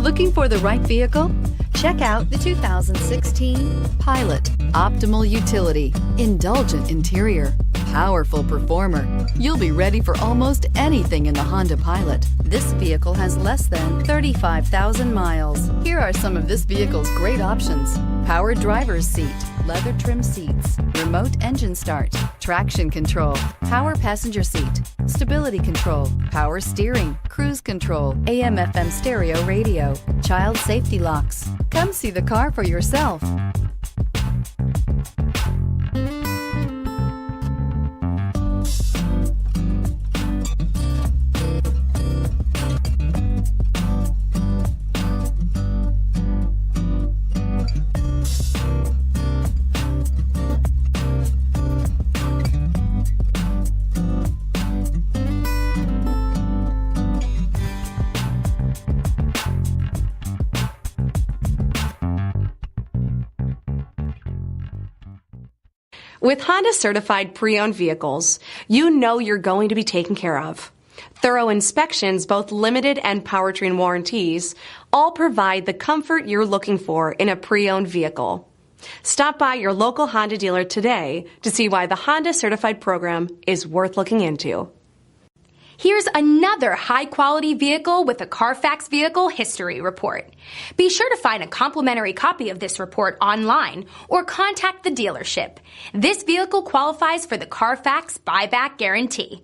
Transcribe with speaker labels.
Speaker 1: Looking for the right vehicle? Check out the 2016 Pilot. Optimal utility, indulgent interior, powerful performer. You'll be ready for almost anything in the Honda Pilot. This vehicle has less than 35,000 miles. Here are some of this vehicle's great options: power driver's seat, leather trim seats, remote engine start, traction control, power passenger seat, stability control, power steering, cruise control, AM/FM stereo radio, child safety locks. Come see the car for yourself.
Speaker 2: With Honda certified pre-owned vehicles, you know you're going to be taken care of. Thorough inspections, both limited and powertrain warranties, all provide the comfort you're looking for in a pre-owned vehicle. Stop by your local Honda dealer today to see why the Honda certified program is worth looking into.
Speaker 3: Here's another high-quality vehicle with a Carfax Vehicle History Report. Be sure to find a complimentary copy of this report online or contact the dealership. This vehicle qualifies for the Carfax Buyback Guarantee.